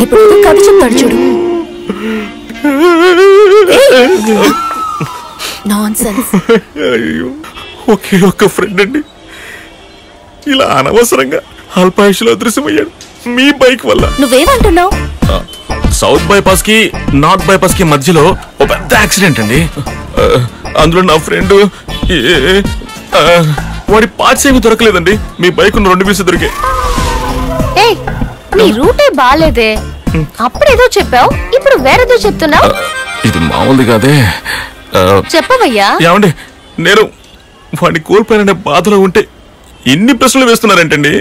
ఇప్పుడు కథ చెప్తాడు చూడు. నాన్సెన్స్. అయ్యో, ఒకే ఒక్క ఫ్రెండ్ అండి ఇలా అనవసరంగా అల్పాయుషులో అదృశ్యమయ్యాడు మీ బైక్ వల్ల. నువ్వేమంటున్నావు? సౌత్ బైపాస్ కి నార్త్ బైపాస్ కి మధ్యలో ఒక పెద్ద యాక్సిడెంట్ అండి. అందులో నా ఫ్రెండ్ వాడి పార్ట్స్ ఏమీ దొరకలేదండి. మీ బైక్ 2 పీసులు దొరికాయి. నీ రూటే బాలేదే. అప్పుడేదో చెప్పావు, ఇప్పుడు వేరేదో చెప్తున్నావు. ఇది మామూలుది కాదే. చెప్పవయ్యా. ఏమండి, నేను వాడిని కోల్పోయాననే బాధలో ఉంటే ఎన్ని ప్రశ్నలు వేస్తున్నారంటండి.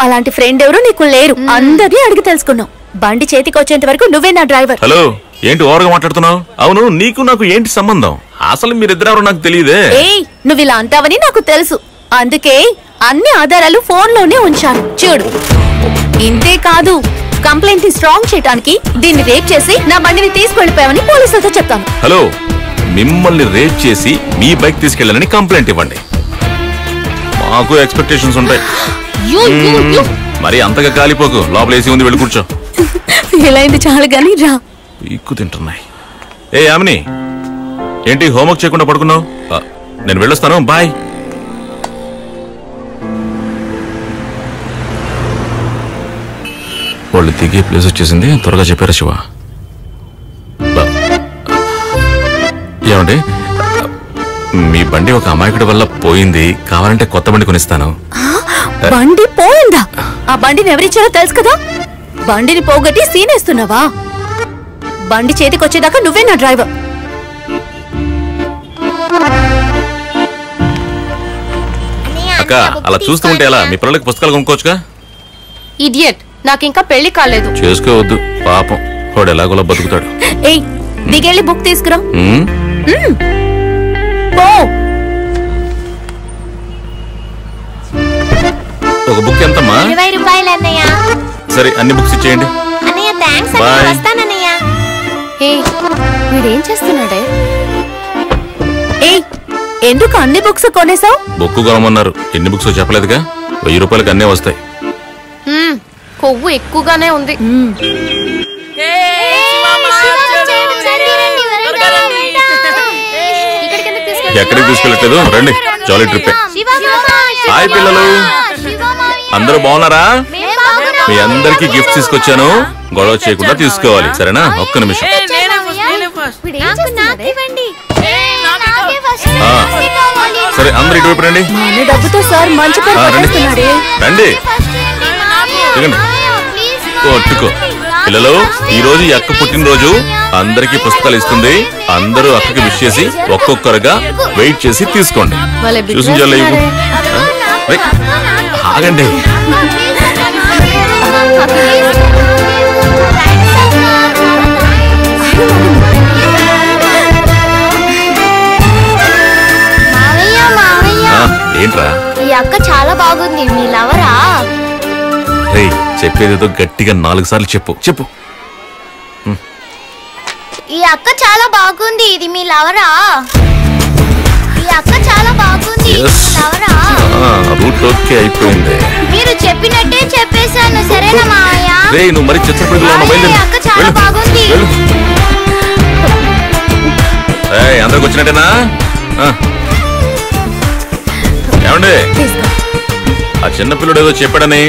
అలాంటి ఫ్రెండ్ ఎవరు నీకు లేరు. అందరినీ అడిగి తెలుసుకున్నావు. బండి చేతికి వచ్చేంత వరకు నువ్వే నా డ్రైవర్. హలో, ఏంటి ఓవర్గా మాట్లాడుతున్నావు? అవును, నీకు నాకు ఏంటి సంబంధం? అసలు మీరిద్దరెవరో నాకు తెలియదే. నువ్వు ఇలా అంటావని నాకు తెలుసు. అందుకే అన్ని ఆధారాలు ఫోన్ లోనే ఉంచాను. చూడు. ఇంతే కాదు, కంప్లైంట్ ని స్ట్రాంగ్ చేయడానికి దీన్ని రేప్ చేసి నా బండిని తీసుకెళ్లిపోయావని పోలీసులతో చెప్తాను. హలో, మిమ్మల్ని రేప్ చేసి మీ బైక్ తీసుకెళ్ళాలని కంప్లైంట్ ఇవ్వండి. మాకు ఎక్స్పెక్టేషన్స్ ఉంటాయి. మరి అంతగా కాలిపోకు. లోపల ఏసీ ఉంది, వెళ్ళి కూర్చో. వీలైంది చాలు గాని రా. పీక్కు తింటున్నాయి. ఏ యామిని, ఏంటి హోంవర్క్ చేయకుండా పడుకున్నావు? నేను వెళ్ళొస్తాను, బాయ్. వాళ్ళు దిగే ప్లేస్ వచ్చేసింది. త్వరగా చెప్పారా శివ? ఏమండి, మీ బండి ఒక అమాయకుడి వల్ల పోయింది. కావాలంటే కొత్త బండి కొనిస్తాను. బండి పోయిందా? ఆ బండిని ఎవరిచ్చారో తెలుసు కదా. బండిని పోగొట్టి సీనేస్తున్నావా? బండి చేతికి వచ్చేదాకా నువ్వే నా డ్రైవర్. అక్క, అలా చూస్తూ ఉంటే ఎలా? మీ పిల్లలకి పుస్తకాలు కొనుక్కోవచ్చుగా. ఇడియట్, నాకింకా పెళ్లి కాలేదు. చేసుకోవద్దు, పాపం వాడు ఎలాగోలా బతుకుతాడు. ఏయ్, దిగెళ్ళి బుక్ తీసుకురా. ఒక బుక్ ఎంతమ్మా? 20 రూపాయలు అన్నయ్య. సరే, అన్ని బుక్స్ ఇచ్చేయండి. అన్నయ్య థాంక్స్. వస్తానన్నయ్య. వీడేం చేస్తున్నాడే? ఎందుకు అన్ని బుక్స్ కొనేసావు? బుక్ కొనమన్నారు. ఎన్ని బుక్స్ చెప్పలేదుగా. 1000 రూపాయలకి అన్నీ వస్తాయి. కొవ్వు ఎక్కువగానే ఉంది. ఎక్కడికి తీసుకెళ్ళట్లేదు, రండి. జాలీ ట్రిప్. హాయ్ పిల్లలు, అందరూ బాగున్నారా? మీ అందరికి గిఫ్ట్ తీసుకొచ్చాను. గొడవ చేయకుండా తీసుకోవాలి, సరేనా? ఒక్క నిమిషం. సరే, అందరు ఇటువైపు రండి. డబ్బుతో సార్ మంచి రండి. పట్టుకో. పిల్లలు, ఈ రోజు ఈ అక్క పుట్టినరోజు. అందరికి పుస్తకాలు ఇస్తుంది. అందరూ అక్కకి విష్ చేసి ఒక్కొక్కరుగా వెయిట్ చేసి తీసుకోండి. చూసి ఆగండి. ఏంట్రా? ఈ అక్క చాలా బాగుంది. మీ లవరా? రేయ్, చెప్పేదేదో గట్టిగా 4 సార్లు చెప్పు. చెప్పు. ఈ అక్క చాలా బాగుంది. ఇది మీ లవరా? ఈ అక్క చాలా బాగుంది. లవరా? రూట్ ఓకే అయిపోయింది. మీరు చెప్పినట్టే చెప్పేశాను, సరేనా మావయ్య? రేయ్, నువ్వు మరి చిత్రపేటలో ఈ అక్క చాలా బాగుంది. అందరికి వచ్చినట్టేనా? ఏమండి, ఆ చిన్నపిల్లడు ఏదో చెప్పాడని,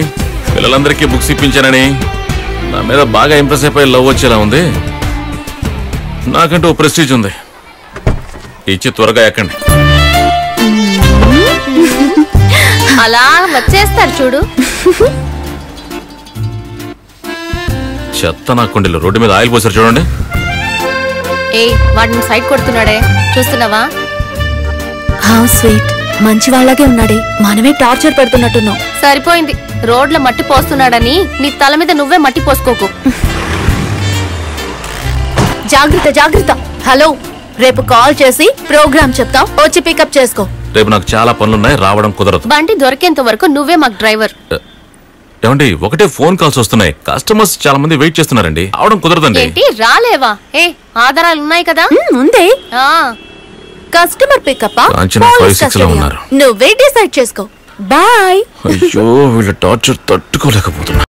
పిల్లలందరికీ బుక్స్ ఇప్పించానని నా మీద బాగా ఇంప్రెస్ అయిపోయి లవ్ వచ్చేలా ఉంది. నాకంటూ ఓ ప్రెస్టీజ్ ఉంది. ఇచ్చి త్వరగా ఎక్కండి. అలా వచ్చేస్తారు చూడు. చెత్త నా కుండీలో రోడ్డు మీద ఆయిల్ పోసారు చూడండి. వాడిని సైడ్ కొడుతున్నాడే, చూస్తున్నావా? How sweet. మంచి వాళ్ళగే ఉన్నాడే, మనమే టార్చర్ పెడుతున్నట్టున్నావు. సరిపోయింది. రోడ్ల మట్టి పోస్తున్నాడని నీ తల మీద నువ్వే మట్టి పోసుకోకు. జాగ్రత్త జాగ్రత్త. హలో, రేపు కాల్ చేసి ప్రోగ్రామ్ చెప్తాం, వచ్చి పికప్ చేసుకో. రేపు నాకు చాలా పనులున్నాయి, రావడం కుదరదు. బండి దొరికేంత వరకు నువ్వే మాకు డ్రైవర్. ఏమండి, ఒకటే ఫోన్ కాల్స్ వస్తున్నాయి. కస్టమర్స్ చాలా మంది వెయిట్ చేస్తున్నారండి. రావడం కుదరదండి. ఏంటి రాలేవా? ఆధారాలు ఉన్నాయి కదా? ఉంది. కస్టమర్ పికప్ నువ్వే డిసైడ్ చేసుకో. బాయ్. అయ్యో, వీళ్ళ టార్చర్ తట్టుకోలేకపోతున్నా.